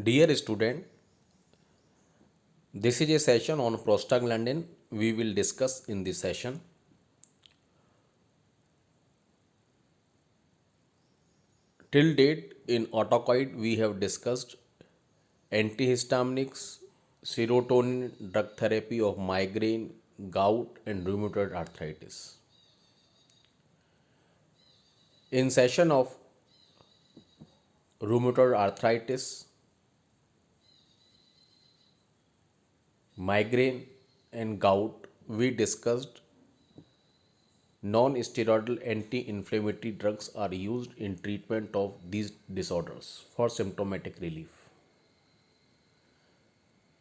Dear student, this is a session on prostaglandin. We will discuss in this session. Till date, in autocoid, we have discussed antihistaminics, serotonin, drug therapy of migraine, gout, and rheumatoid arthritis. In session of rheumatoid arthritis, migraine, and gout, we discussed non-steroidal anti-inflammatory drugs are used in treatment of these disorders for symptomatic relief.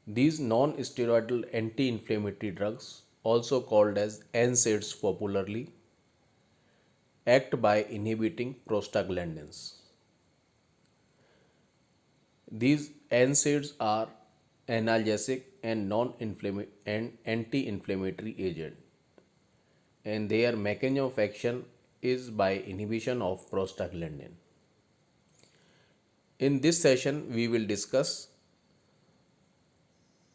These non-steroidal anti-inflammatory drugs, also called as NSAIDs popularly, act by inhibiting prostaglandins. These NSAIDs are analgesic and anti-inflammatory agent, and their mechanism of action is by inhibition of prostaglandin. In this session, we will discuss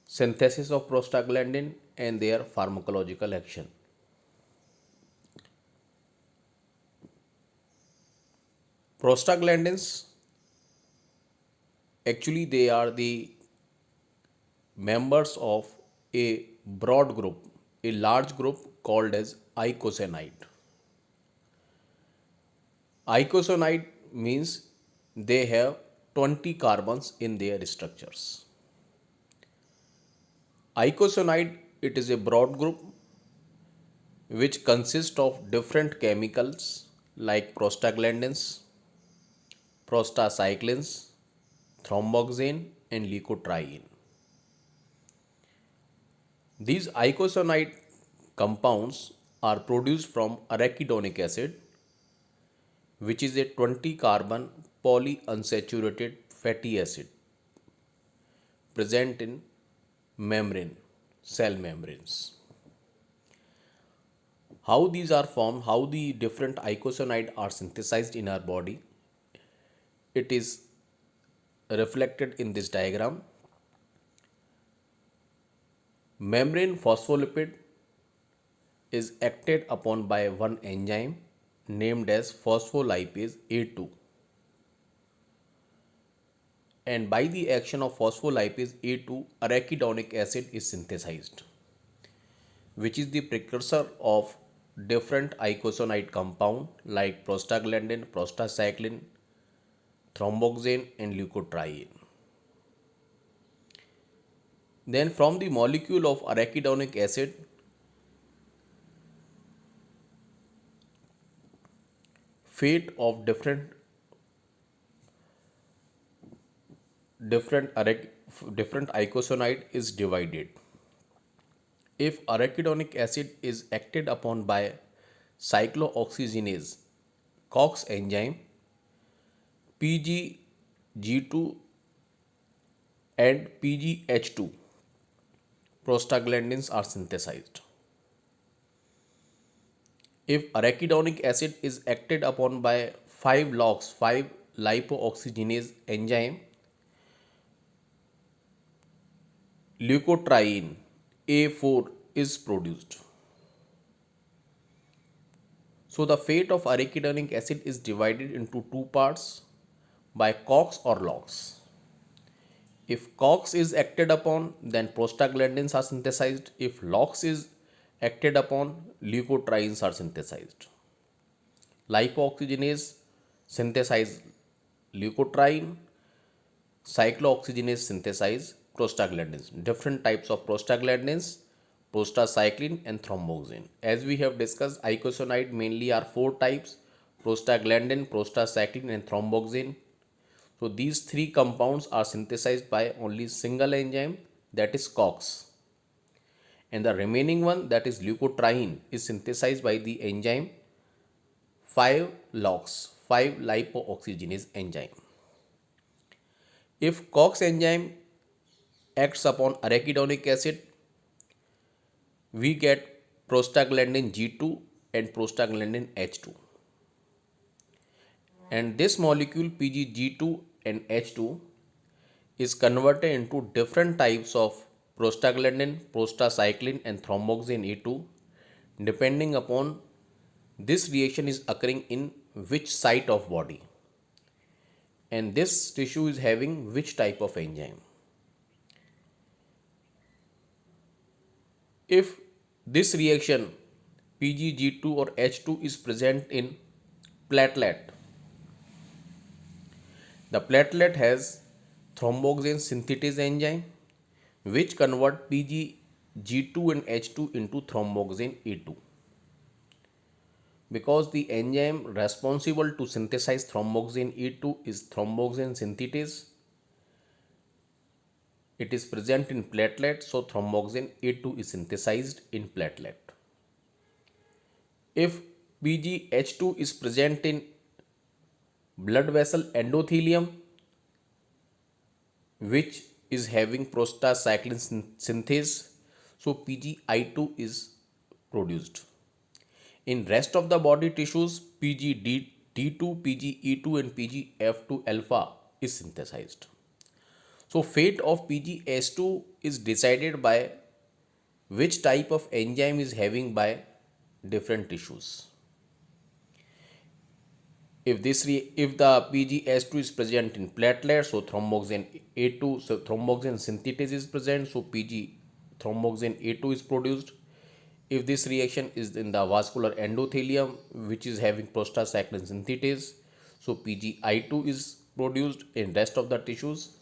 synthesis of prostaglandin and their pharmacological action. Prostaglandins, actually they are the members of a broad group, a large group called as icosanoid. Icosanoid means they have 20 carbons in their structures. Icosanoid, it is a broad group which consists of different chemicals like prostaglandins, prostacyclins, thromboxane, and leukotriene. These icosanoid compounds are produced from arachidonic acid, which is a 20 carbon polyunsaturated fatty acid present in membrane, cell membranes. How these are formed, how the different icosanoid are synthesized in our body, it is reflected in this diagram. Membrane phospholipid is acted upon by one enzyme named as phospholipase A2, and by the action of phospholipase A2 arachidonic acid is synthesized, which is the precursor of different icosanoid compound like prostaglandin, prostacyclin, thromboxane, and leukotriene. Then from the molecule of arachidonic acid, fate of different icosanoid is divided. If arachidonic acid is acted upon by cyclooxygenase COX enzyme, PGG2 and PGH2 prostaglandins are synthesized. If arachidonic acid is acted upon by 5-LOX, 5-lipooxygenase enzyme, leukotriene A4 is produced. So the fate of arachidonic acid is divided into two parts by COX or LOX. If COX is acted upon, then prostaglandins are synthesized. If LOX is acted upon, leukotrienes are synthesized. Lipooxygenase synthesize leukotriene, cyclooxygenase synthesize prostaglandins. Different types of prostaglandins, prostacyclin and thromboxane. As we have discussed, icosanoid mainly are four types: prostaglandin, prostacyclin and thromboxane. So these three compounds are synthesized by only single enzyme, that is COX, and the remaining one, that is leukotriene, is synthesized by the enzyme 5-LOX, 5-lipooxygenase enzyme. If COX enzyme acts upon arachidonic acid, we get prostaglandin G2 and prostaglandin H2. And this molecule PGG2 and H2 is converted into different types of prostaglandin, prostacyclin and thromboxane A2 depending upon this reaction is occurring in which site of body and this tissue is having which type of enzyme. If this reaction PGG2 or H2 is present in platelet, the platelet has thromboxane synthetase enzyme which convert PGG2 and H2 into thromboxane A2. Because the enzyme responsible to synthesize thromboxane A2 is thromboxane synthetase, it is present in platelet, so thromboxane A2 is synthesized in platelet. If PGH2 is present in blood vessel endothelium, which is having prostacyclin synthase, so PGI2 is produced. In rest of the body tissues, PGD2, PGE2 and PGF2 alpha is synthesized. So fate of PGS2 is decided by which type of enzyme is having by different tissues. If the PGS2 is present in platelet, so thromboxane A2, so thromboxane synthetase is present, so PG thromboxane A2 is produced. If this reaction is in the vascular endothelium, which is having prostacyclin synthetase, so PGI2 is produced. In rest of the tissues,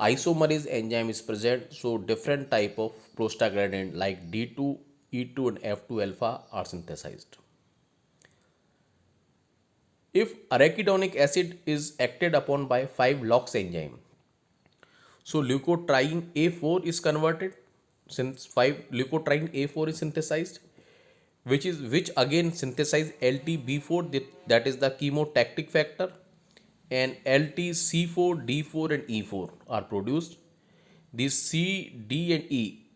isomerase enzyme is present, so different type of prostaglandin like D2, E2 and F2 alpha are synthesized. If arachidonic acid is acted upon by 5-LOX enzyme, so leukotriene A4 is converted since 5 leukotriene A4 is synthesized, which again synthesize LTB4, that is the chemotactic factor, and LTC4, D4 and E4 are produced. These C, D and E,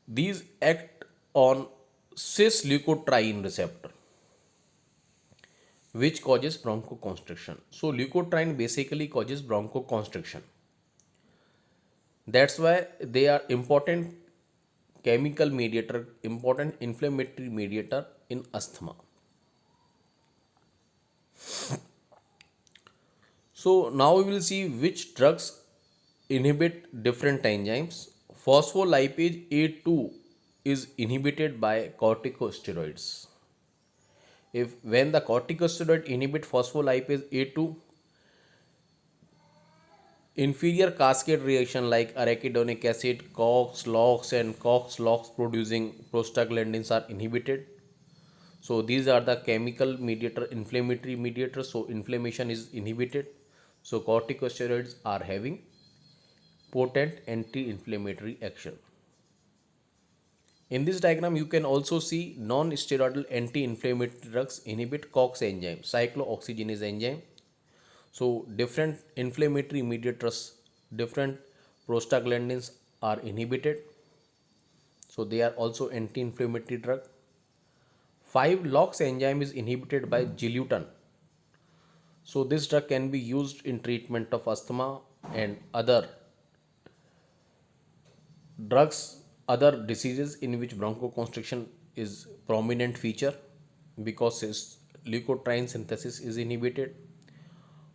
these act on cis leukotriene receptor which causes bronchoconstriction. So leukotriene basically causes bronchoconstriction. That's why they are important chemical mediator, important inflammatory mediator in asthma. So now we will see which drugs inhibit different enzymes. Phospholipase A2 is inhibited by corticosteroids. If when the corticosteroid inhibit phospholipase A2, inferior cascade reaction like arachidonic acid, COX, LOX and COX, LOX producing prostaglandins are inhibited. So these are the chemical mediator, inflammatory mediators. So inflammation is inhibited. So corticosteroids are having potent anti-inflammatory action. In this diagram, you can also see non-steroidal anti-inflammatory drugs inhibit COX enzyme, cyclooxygenase enzyme. So different inflammatory mediators, different prostaglandins are inhibited. So they are also anti-inflammatory drug. 5-LOX enzyme is inhibited by Gilutan. So this drug can be used in treatment of asthma and other drugs, other diseases in which bronchoconstriction is prominent feature because its leukotriene synthesis is inhibited.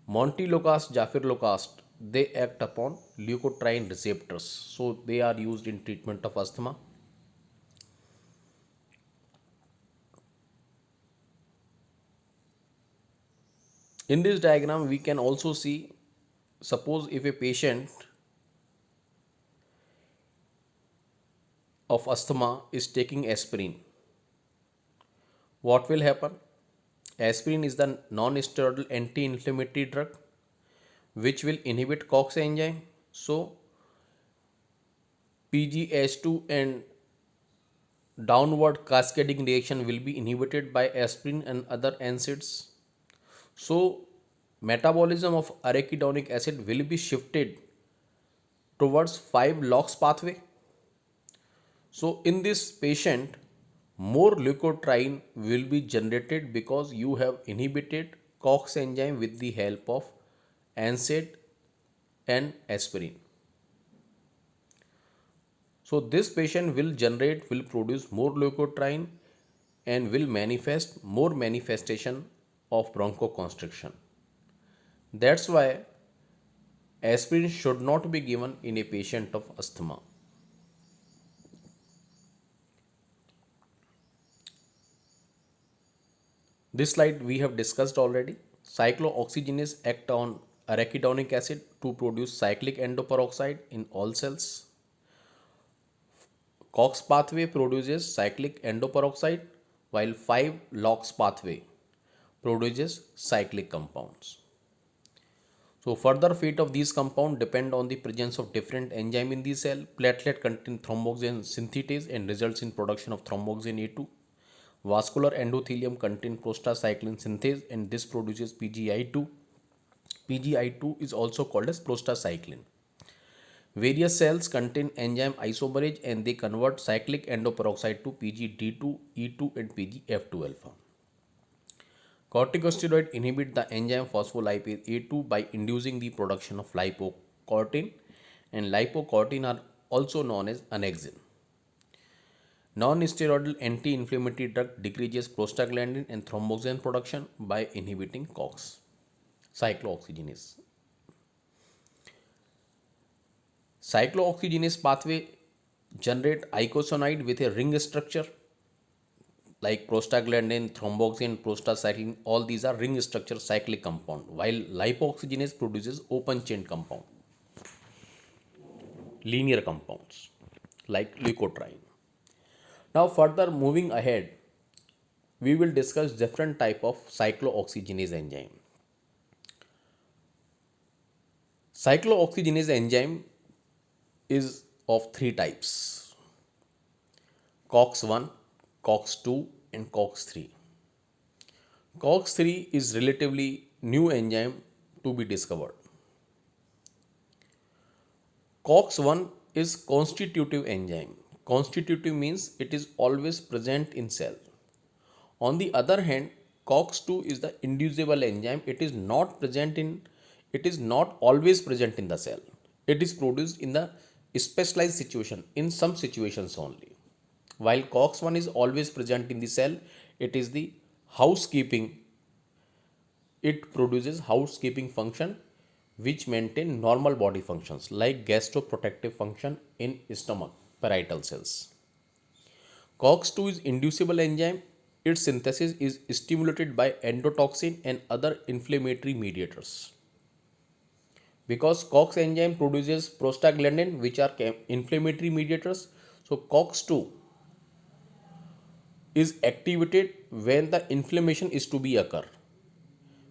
Montelukast, Jafirlukast, they act upon leukotriene receptors, so they are used in treatment of asthma. In this diagram, we can also see, suppose if a patient of asthma is taking aspirin, what will happen? Aspirin is the non-steroidal anti-inflammatory drug which will inhibit COX enzyme. So PGH2 and downward cascading reaction will be inhibited by aspirin and other NSAIDs. So metabolism of arachidonic acid will be shifted towards 5-LOX pathway. So in this patient, more leukotriene will be generated because you have inhibited COX enzyme with the help of NSAID and aspirin. So this patient will produce more leukotriene and will manifest more manifestation of bronchoconstriction. That's why aspirin should not be given in a patient of asthma. This slide we have discussed already. Cyclooxygenase act on arachidonic acid to produce cyclic endoperoxide in all cells. COX pathway produces cyclic endoperoxide while 5-LOX pathway produces cyclic compounds. So further fate of these compounds depend on the presence of different enzyme in the cell. Platelet contain thromboxane synthetase and results in production of thromboxane A2. Vascular endothelium contain prostacyclin synthase and this produces PGI2. PGI2 is also called as prostacyclin. Various cells contain enzyme isomerase and they convert cyclic endoperoxide to PGD2, E2 and PGF2 alpha. Corticosteroid inhibit the enzyme phospholipase A2 by inducing the production of lipocortin and lipocortin are also known as annexin. Non-steroidal anti-inflammatory drug decreases prostaglandin and thromboxane production by inhibiting COX, cyclooxygenase. Cyclooxygenase pathway generate icosanoid with a ring structure like prostaglandin, thromboxane, prostacyclin, all these are ring structure cyclic compound, while lipoxygenase produces open chain compound, linear compounds like leukotriene. Now further moving ahead, we will discuss different type of cyclooxygenase enzyme. Cyclooxygenase enzyme is of three types: COX1, COX2 and COX3. COX3 is relatively new enzyme to be discovered. COX1 is constitutive enzyme. Constitutive means it is always present in cell. On the other hand, COX2 is the inducible enzyme. It is not always present in the cell. It is produced in the specialized situation, in some situations only. While COX1 is always present in the cell, it is the housekeeping. It produces housekeeping function which maintain normal body functions like gastroprotective function in stomach, parietal cells. COX2 is inducible enzyme. Its synthesis is stimulated by endotoxin and other inflammatory mediators. Because COX enzyme produces prostaglandin which are inflammatory mediators, so COX2 is activated when the inflammation is to be occur.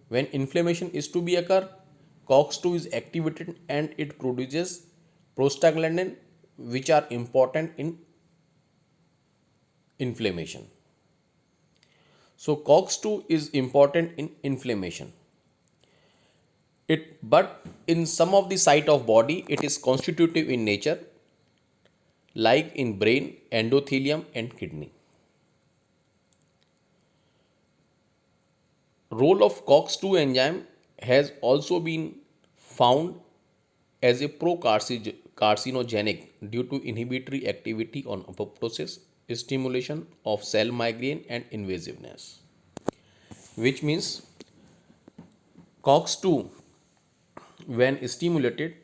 When inflammation is to be occur, COX2 is activated and it produces prostaglandin which are important in inflammation. So COX2 is important in inflammation. But in some of the site of body it is constitutive in nature like in brain, endothelium and kidney. Role of COX2 enzyme has also been found as a pro-carcinogenic due to inhibitory activity on apoptosis, stimulation of cell migraine and invasiveness. Which means COX2 when stimulated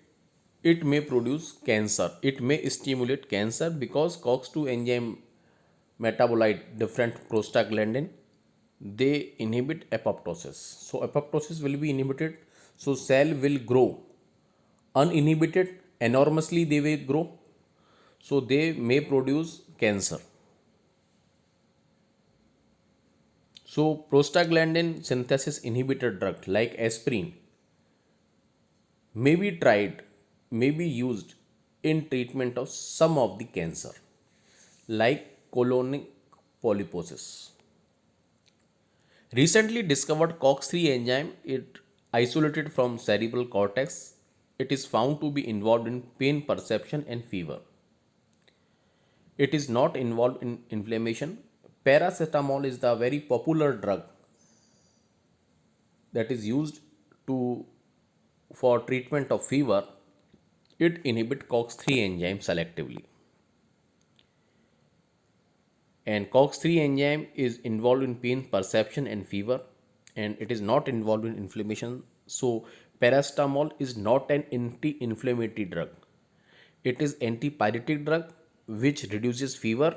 it may produce cancer. It may stimulate cancer because COX2 enzyme metabolite different prostaglandin, they inhibit apoptosis. So apoptosis will be inhibited, so cell will grow uninhibited, enormously they will grow, so they may produce cancer. So prostaglandin synthesis inhibitor drug like aspirin may be tried, may be used in treatment of some of the cancer like colonic polyposis. Recently discovered COX3 enzyme, it isolated from cerebral cortex. It is found to be involved in pain perception and fever. It is not involved in inflammation. Paracetamol is the very popular drug that is used to for treatment of fever, It inhibits COX-3 enzyme selectively. And COX-3 enzyme is involved in pain perception and fever, and it is not involved in inflammation. So paracetamol is not an anti-inflammatory drug. It is antipyretic drug which reduces fever,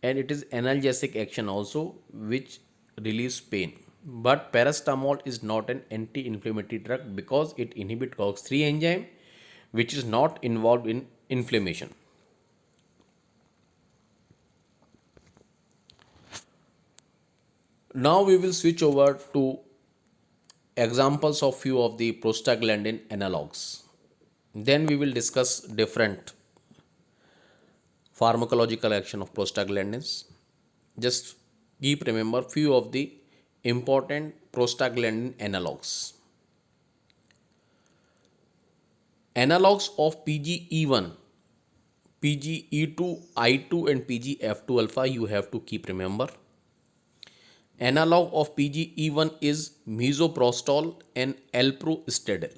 and it is analgesic action also which relieves pain. But paracetamol is not an anti-inflammatory drug because it inhibits COX-3 enzyme which is not involved in inflammation. Now we will switch over to examples of few of the prostaglandin analogs. Then we will discuss different pharmacological action of prostaglandins. Just keep remember few of the important prostaglandin analogs. Analogs of PGE1, PGE2, I2 and PGF2 alpha you have to keep remember. Analog of PGE1 is misoprostol and alprostadil.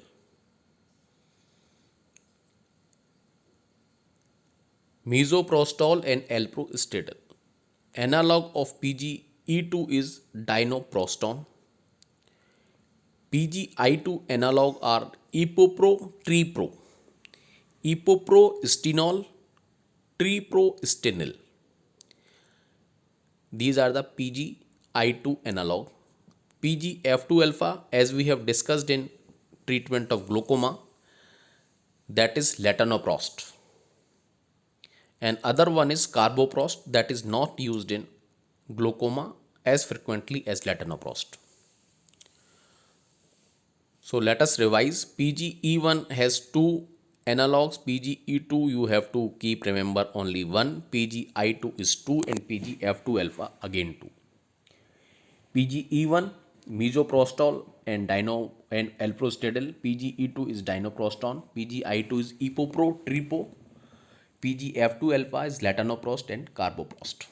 Misoprostol and alprostadil. Analog of PGE2 is dinoproston. PGI2 analog are epopro, tripro, epoprostenol, treprostinil. These are the PGI2 analog. PGF2 alpha, as we have discussed in treatment of glaucoma, that is latanoprost. And other one is carboprost, that is not used in glaucoma as frequently as latanoprost. So let us revise. PGE1 has two analogs. PGE2 you have to keep remember only one. PGI2 is 2 and PGF2 alpha again 2. PGE1 misoprostol and alprostadil. PGE2 is dinoproston. PGI2 is epopro, tripo. PGF2 alpha is latanoprost and carboprost.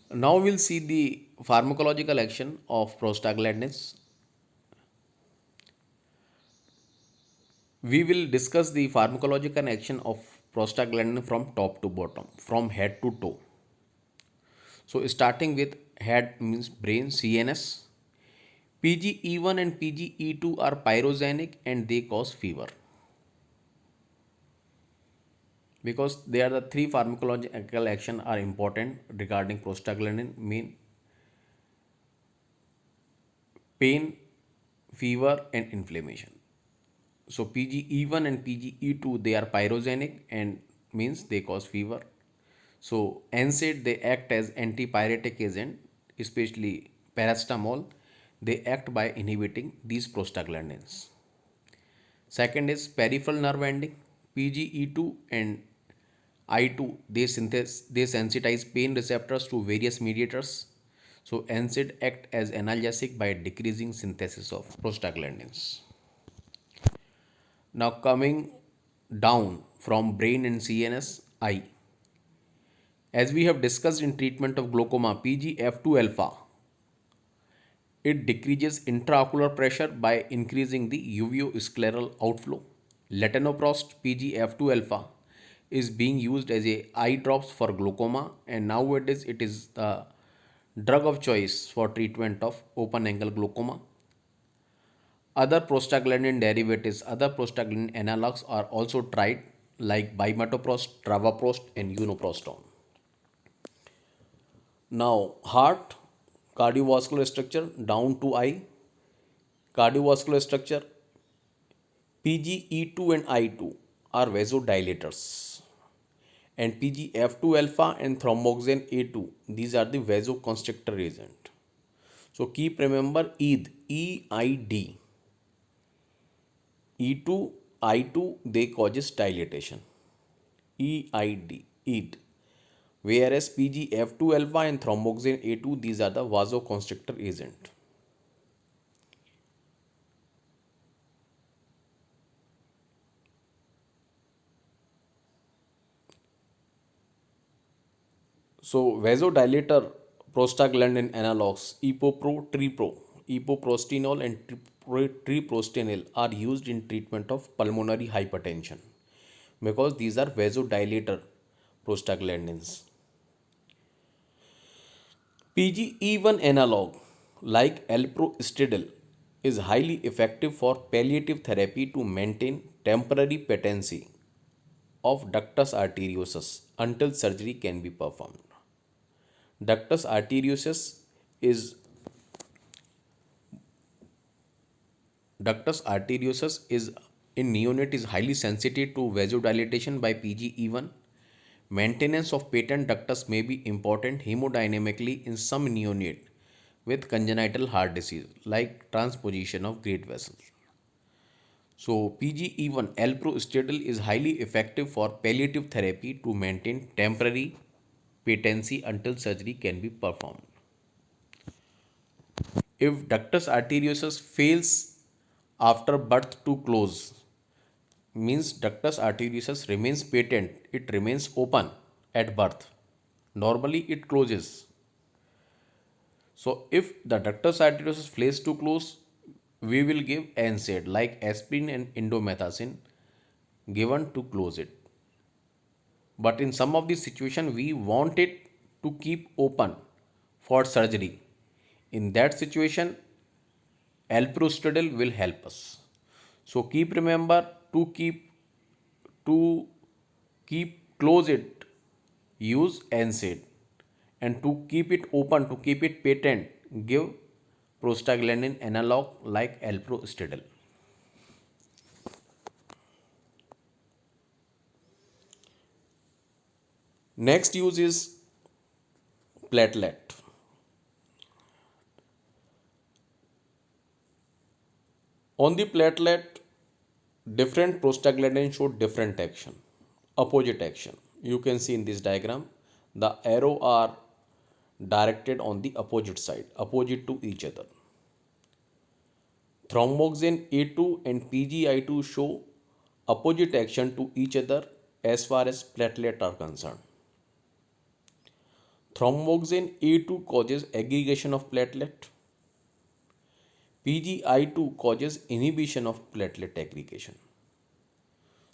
Now we'll see the pharmacological action of prostaglandins. We will discuss the pharmacological action of prostaglandin from top to bottom, from head to toe. So starting with head means brain, CNS. PGE1 and PGE2 are pyrogenic and they cause fever. Because they are the three pharmacological action are important regarding prostaglandin, mean pain, fever and inflammation. So PGE1 and PGE2 they are pyrogenic and means they cause fever. So NSAID they act as antipyretic agent, especially paracetamol. They act by inhibiting these prostaglandins. Second is peripheral nerve ending. PGE2 and I2 they sensitize pain receptors to various mediators. So NSAID act as analgesic by decreasing synthesis of prostaglandins. Now coming down from brain and CNS, eye. As we have discussed in treatment of glaucoma, PGF2 alpha, it decreases intraocular pressure by increasing the uveoscleral outflow. Latanoprost PGF2 alpha is being used as a eye drops for glaucoma, and nowadays it is the drug of choice for treatment of open angle glaucoma. Other prostaglandin derivatives, other prostaglandin analogs are also tried like bimatoprost, travoprost and uniproston. Now heart, cardiovascular structure down to eye. Cardiovascular structure, PGE2 and I2 are vasodilators, and PGF2 alpha and thromboxane A2 these are the vasoconstrictor agent. So keep remember EID, EID. E2, I2 they causes dilatation. EID, EID. Whereas PGF2 alpha and thromboxane A2 these are the vasoconstrictor agent. So vasodilator prostaglandin analogs epopro, tripro, epoprostenol and treprostinil are used in treatment of pulmonary hypertension because these are vasodilator prostaglandins. PGE1 analog like alprostadil is highly effective for palliative therapy to maintain temporary patency of ductus arteriosus until surgery can be performed. Ductus arteriosus is Ductus arteriosus is in neonate is highly sensitive to vasodilatation by PGE1. Maintenance of patent ductus may be important hemodynamically in some neonate with congenital heart disease like transposition of great vessels. So PGE1 alprostadil is highly effective for palliative therapy to maintain temporary patency until surgery can be performed. If ductus arteriosus fails after birth to close, means ductus arteriosus remains patent, it remains open at birth. Normally it closes. So if the ductus arteriosus fails to close, we will give NSAID like aspirin and indomethacin given to close it. But in some of the situation we want it to keep open for surgery. In that situation, alprostadil will help us. So remember to keep close it, use NSAID, and to keep it open, to keep it patent, give prostaglandin analog like alprostadil. Next use is platelet. On the platelet, different prostaglandins show different action, opposite action. You can see in this diagram, the arrow are directed on the opposite side, opposite to each other. Thromboxane A2 and PGI2 show opposite action to each other as far as platelet are concerned. Thromboxane A2 causes aggregation of platelet. PGI2 causes inhibition of platelet aggregation.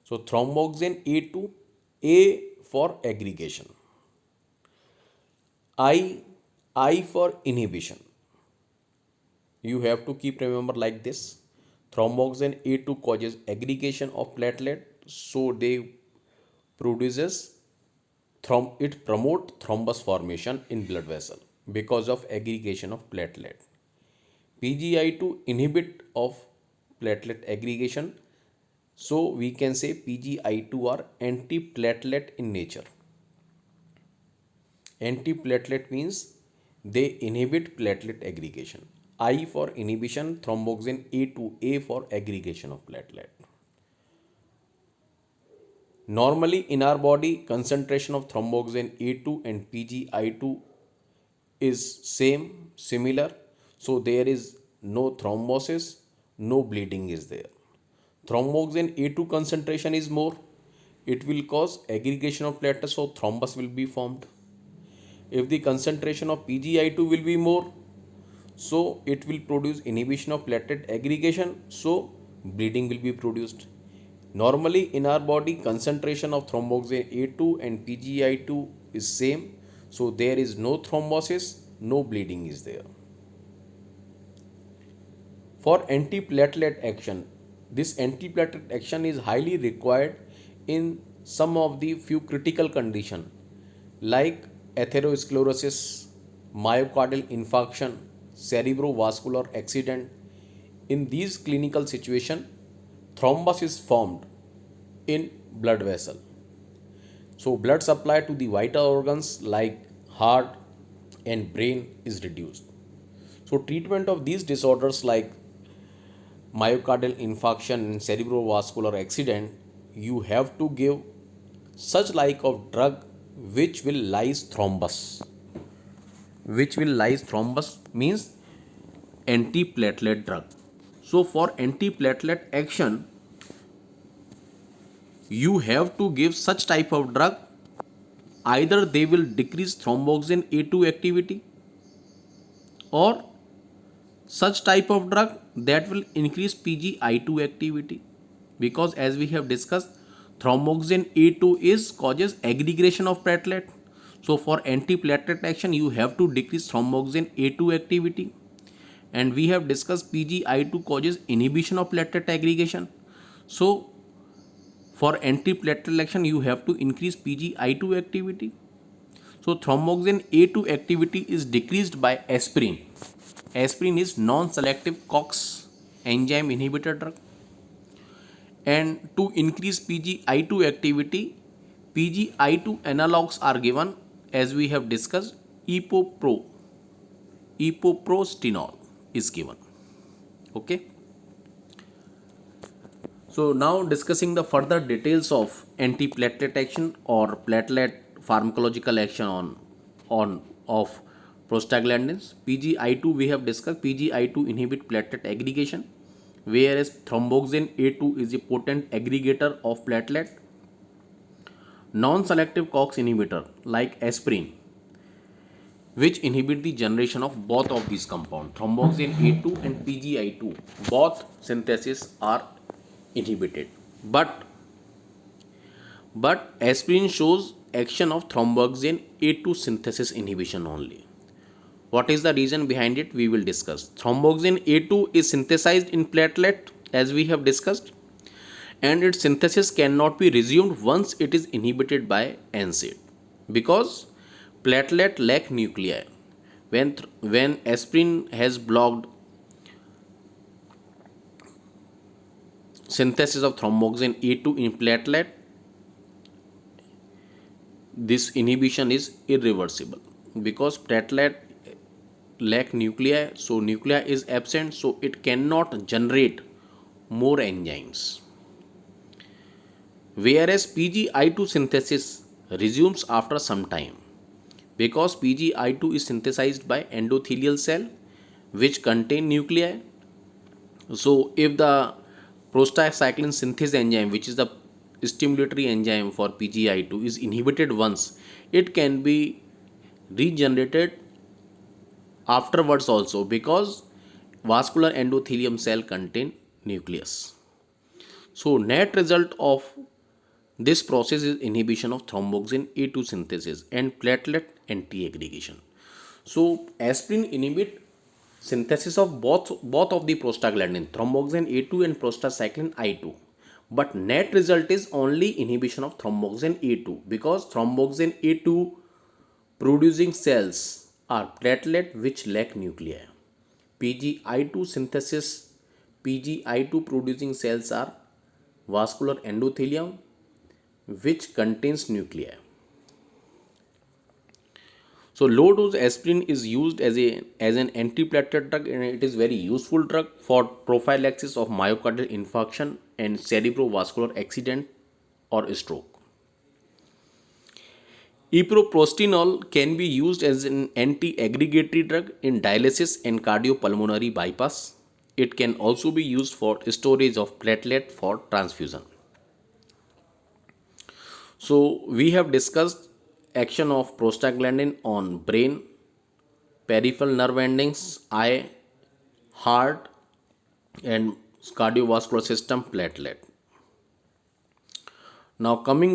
So thromboxane A2, A for aggregation, I for inhibition. You have to keep remember like this. Thromboxane A2 causes aggregation of platelet, so they produces it promote thrombus formation in blood vessel because of aggregation of platelet. PGI2 inhibit of platelet aggregation, so we can say PGI2 are antiplatelet in nature. Antiplatelet means they inhibit platelet aggregation. I for inhibition, thromboxane A2, A for aggregation of platelet. Normally in our body, concentration of thromboxane A2 and PGI2 is similar. So there is no thrombosis, no bleeding is there. Thromboxane A2 concentration is more. It will cause aggregation of platelets, so thrombus will be formed. If the concentration of PGI2 will be more, so it will produce inhibition of platelet aggregation, so bleeding will be produced. Normally in our body, concentration of thromboxane A2 and PGI2 is same, so there is no thrombosis, no bleeding is there. For antiplatelet action, this antiplatelet action is highly required in some of the few critical conditions like atherosclerosis, myocardial infarction, cerebrovascular accident. In these clinical situations, thrombus is formed in blood vessel. So blood supply to the vital organs like heart and brain is reduced. So treatment of these disorders like myocardial infarction and cerebrovascular accident, you have to give such like of drug which will lyse thrombus. Which will lyse thrombus means antiplatelet drug. So for antiplatelet action, you have to give such type of drug. Either they will decrease thromboxane A2 activity or such type of drug that will increase PGI2 activity, because as we have discussed, thromboxane A2 is causes aggregation of platelet. So for antiplatelet action you have to decrease thromboxane A2 activity, and we have discussed PGI2 causes inhibition of platelet aggregation. So for antiplatelet action you have to increase PGI2 activity. So thromboxane A2 activity is decreased by aspirin. Aspirin is non-selective COX enzyme inhibitor drug. And to increase PGI2 activity, PGI2 analogs are given, as we have discussed. Epoprostenol is given. Okay. So now discussing the further details of antiplatelet action or platelet pharmacological action on of prostaglandins. PGI2 we have discussed. PGI2 inhibit platelet aggregation, whereas thromboxane A2 is a potent aggregator of platelet. Non-selective COX inhibitor like aspirin, which inhibit the generation of both of these compounds, thromboxane A2 and PGI2, both synthesis are inhibited. But aspirin shows action of thromboxane A2 synthesis inhibition only. What is the reason behind it? We will discuss. Thromboxane A2 is synthesized in platelet, as we have discussed, and its synthesis cannot be resumed once it is inhibited by NSAID, because platelet lack nuclei. When aspirin has blocked synthesis of thromboxane A2 in platelet, this inhibition is irreversible, because platelet lack nuclei, so nuclei is absent, so it cannot generate more enzymes. Whereas PGI2 synthesis resumes after some time, because PGI2 is synthesized by endothelial cell which contain nuclei. So if the prostacyclin synthase enzyme, which is the stimulatory enzyme for PGI2, is inhibited once, it can be regenerated afterwards also, because vascular endothelium cell contain nucleus. So net result of this process is inhibition of thromboxane A2 synthesis and platelet anti-aggregation. So aspirin inhibit synthesis of both of the prostaglandin, thromboxane A2 and prostacyclin I2. But net result is only inhibition of thromboxane A2, because thromboxane A2 producing cells are platelet which lack nuclei. PGI2 synthesis, PGI2 producing cells are vascular endothelium which contains nuclei. So low dose aspirin is used as an antiplatelet drug, and it is very useful drug for prophylaxis of myocardial infarction and cerebrovascular accident or stroke. Epoprostenol can be used as an anti-aggregatory drug in dialysis and cardiopulmonary bypass. It can also be used for storage of platelet for transfusion. So we have discussed action of prostaglandin on brain, peripheral nerve endings, eye, heart, and cardiovascular system, platelet. Now coming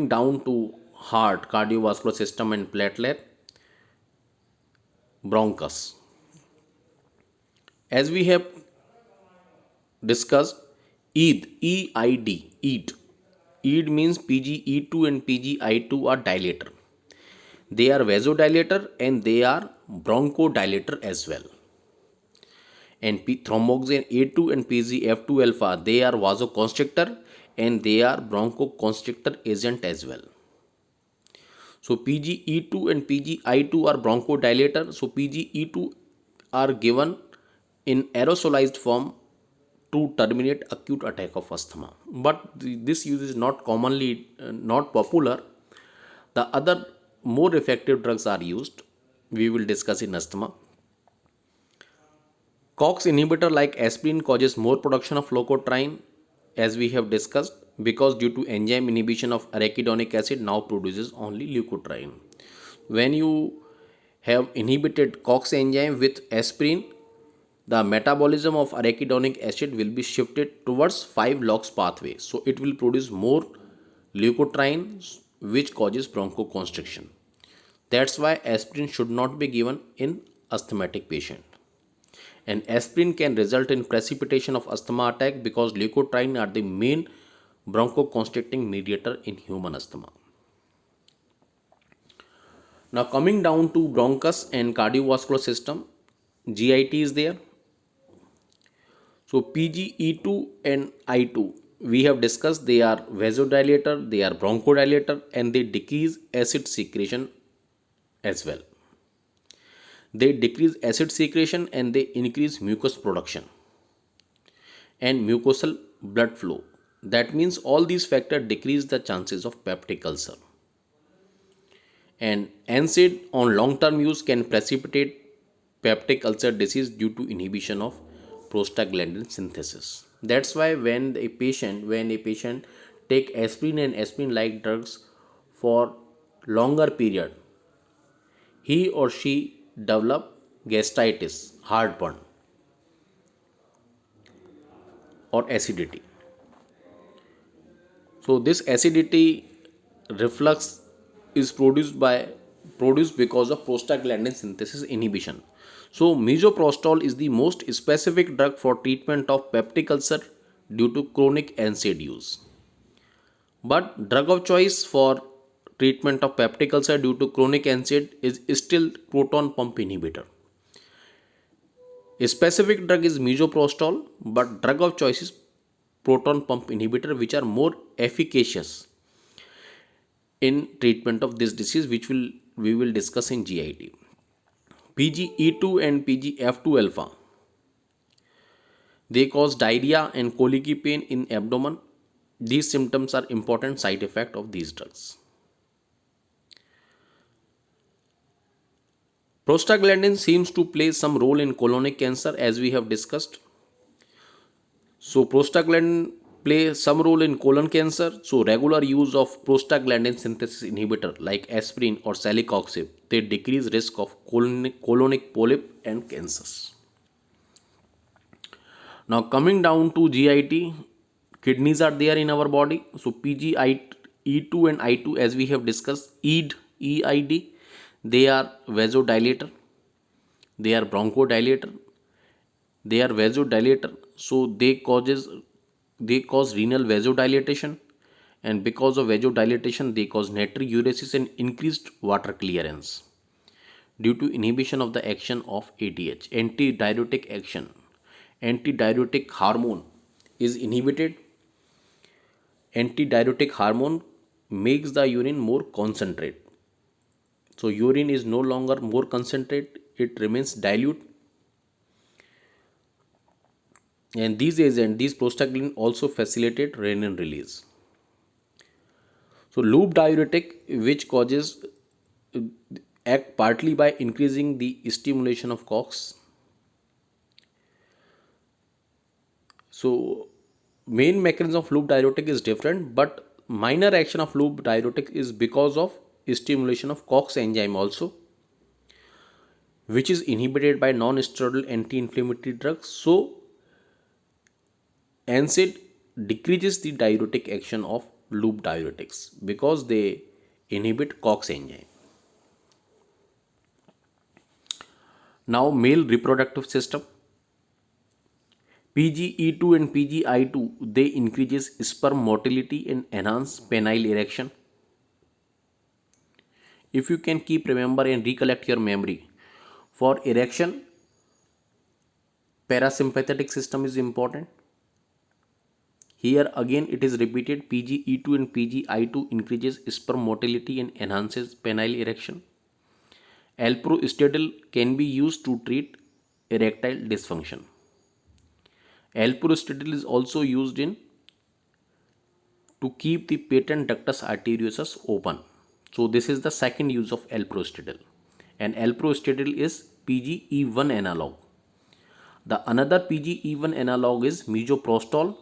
down to heart, cardiovascular system, and platelet, bronchus. As we have discussed, EID. EID means PGE2 and PGI2 are dilator. They are vasodilator and they are bronchodilator as well. And thromboxane A2 and PGF2 alpha, they are vasoconstrictor and they are bronchoconstrictor agent as well. So PGE2 and PGI2 are bronchodilator. So PGE2 are given in aerosolized form to terminate acute attack of asthma. But this use is not commonly not popular. The other more effective drugs are used. We will discuss in asthma. COX inhibitor like aspirin causes more production of leukotriene, as we have discussed, because due to enzyme inhibition of arachidonic acid now produces only leukotriene. When you have inhibited COX enzyme with aspirin, the metabolism of arachidonic acid will be shifted towards 5-LOX pathway. So it will produce more leukotriene which causes bronchoconstriction. That's why aspirin should not be given in asthmatic patient. And aspirin can result in precipitation of asthma attack because leukotriene are the main bronchoconstricting mediator in human asthma. Now coming down to bronchus and cardiovascular system, GIT is there. So PGE2 and I2 we have discussed, they are vasodilator, they are bronchodilator, and they decrease acid secretion as well. They decrease acid secretion and they increase mucus production and mucosal blood flow. That means all these factors decrease the chances of peptic ulcer. And NSAID on long-term use can precipitate peptic ulcer disease due to inhibition of prostaglandin synthesis. That's why when a patient take aspirin and aspirin-like drugs for longer period, he or she develop gastritis, heartburn, or acidity. So this acidity reflux is produced because of prostaglandin synthesis inhibition. So misoprostol is the most specific drug for treatment of peptic ulcer due to chronic NSAID use. But drug of choice for treatment of peptic ulcer due to chronic NSAID is still proton pump inhibitor. A specific drug is misoprostol, but drug of choice is proton pump inhibitor, which are more efficacious in treatment of this disease, which we will discuss in GIT. PGE2 and PGF2 alpha, they cause diarrhea and colicky pain in abdomen. These symptoms are important side effect of these drugs. Prostaglandin seems to play some role in colonic cancer, as we have discussed. So prostaglandin play some role in colon cancer. So regular use of prostaglandin synthesis inhibitor like aspirin or celecoxib, they decrease risk of colonic polyp and cancers. Now coming down to GIT, kidneys are there in our body. So PGE2 and I2, as we have discussed, EID, they are vasodilator, they are bronchodilator, they are vasodilator. So they cause renal vasodilatation, and because of vasodilatation they cause natriuresis and increased water clearance due to inhibition of the action of ADH, antidiuretic action. Antidiuretic hormone is inhibited. Antidiuretic hormone makes the urine more concentrate. So urine is no longer more concentrate, it remains dilute. And these prostaglandin also facilitate renin release. So loop diuretic, which causes act partly by increasing the stimulation of COX. So main mechanism of loop diuretic is different, but minor action of loop diuretic is because of stimulation of COX enzyme also, which is inhibited by non-steroidal anti-inflammatory drugs. So NSAID decreases the diuretic action of loop diuretics because they inhibit COX enzyme. Now male reproductive system, PGE2 and PGI2, they increases sperm motility and enhance penile erection. If you can keep remember and recollect your memory, for erection parasympathetic system is important. Here again it is repeated, PGE2 and PGI2 increases sperm motility and enhances penile erection. Alprostadil can be used to treat erectile dysfunction. Alprostadil is also used in to keep the patent ductus arteriosus open. So this is the second use of alprostadil, and alprostadil is PGE1 analog. The another PGE1 analog is misoprostol,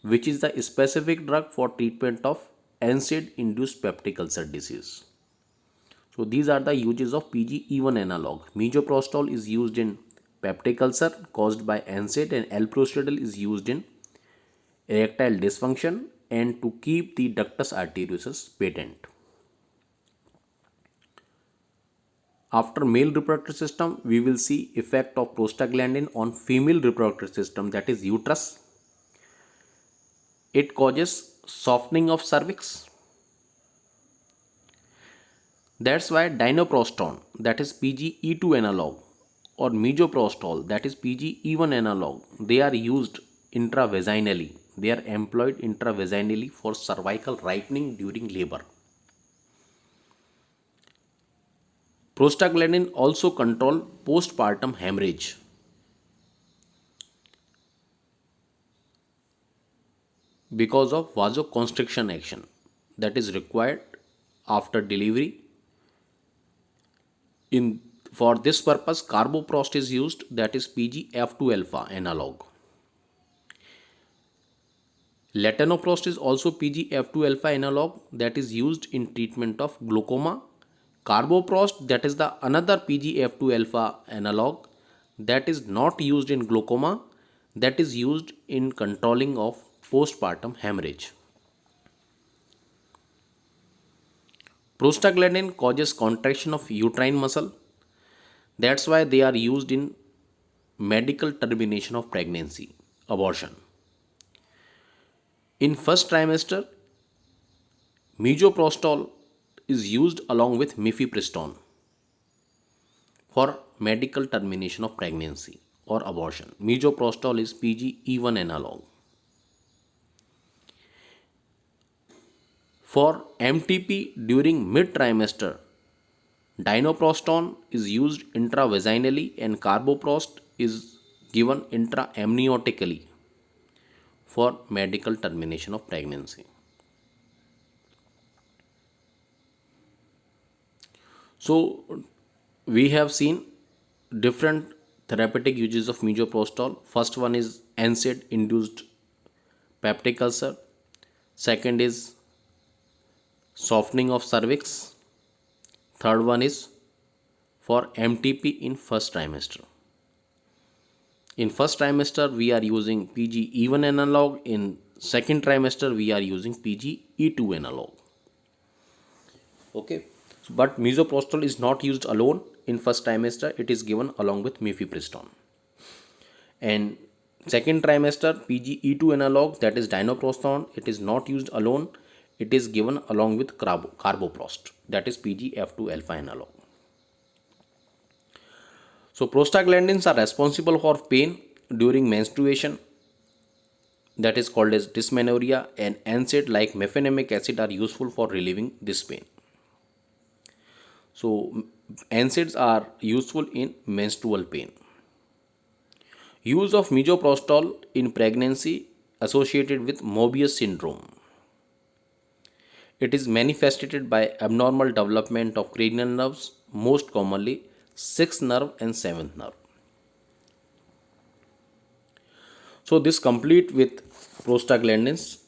which is the specific drug for treatment of NSAID induced peptic ulcer disease. So these are the uses of PGE1 analog. Misoprostol is used in peptic ulcer caused by NSAID, and alprostadil is used in erectile dysfunction and to keep the ductus arteriosus patent. After male reproductive system, we will see effect of prostaglandin on female reproductive system, that is uterus. It causes softening of cervix. That's why dinoprostone, that is PGE2 analog, or misoprostol, that is PGE1 analog, they are used intravaginally. They are employed intravaginally for cervical ripening during labor. Prostaglandin also control postpartum hemorrhage. Because of vasoconstriction action that is required after delivery. For this purpose, carboprost is used, that is PGF2 alpha analog. Latanoprost is also PGF2 alpha analog that is used in treatment of glaucoma. Carboprost, that is the another PGF2 alpha analog that is not used in glaucoma, that is used in controlling of postpartum hemorrhage. Prostaglandin causes contraction of uterine muscle. That's why they are used in medical termination of pregnancy, abortion. In first trimester, misoprostol is used along with mifepristone for medical termination of pregnancy or abortion. Misoprostol is PGE1 analog. For MTP during mid trimester, dinoprostone is used intravaginally and carboprost is given intraamniotically for medical termination of pregnancy. So we have seen different therapeutic uses of misoprostol. First one is NSAID induced peptic ulcer. Second is softening of cervix. Third one is for MTP in first trimester. In first trimester we are using PGE1 analog. In second trimester we are using PGE2 analog. Okay, but misoprostol is not used alone in first trimester. It is given along with mifepristone. And second trimester PGE2 analog, that is dinoprostone, it is not used alone. It is given along with carboprost, that is PGF2 alpha analog. So prostaglandins are responsible for pain during menstruation, that is called as dysmenorrhea, and NSAID like mefenamic acid are useful for relieving this pain. So NSAIDs are useful in menstrual pain. Use of misoprostol in pregnancy associated with Mobius syndrome. It is manifested by abnormal development of cranial nerves, most commonly 6th nerve and 7th nerve. So this complete with prostaglandins.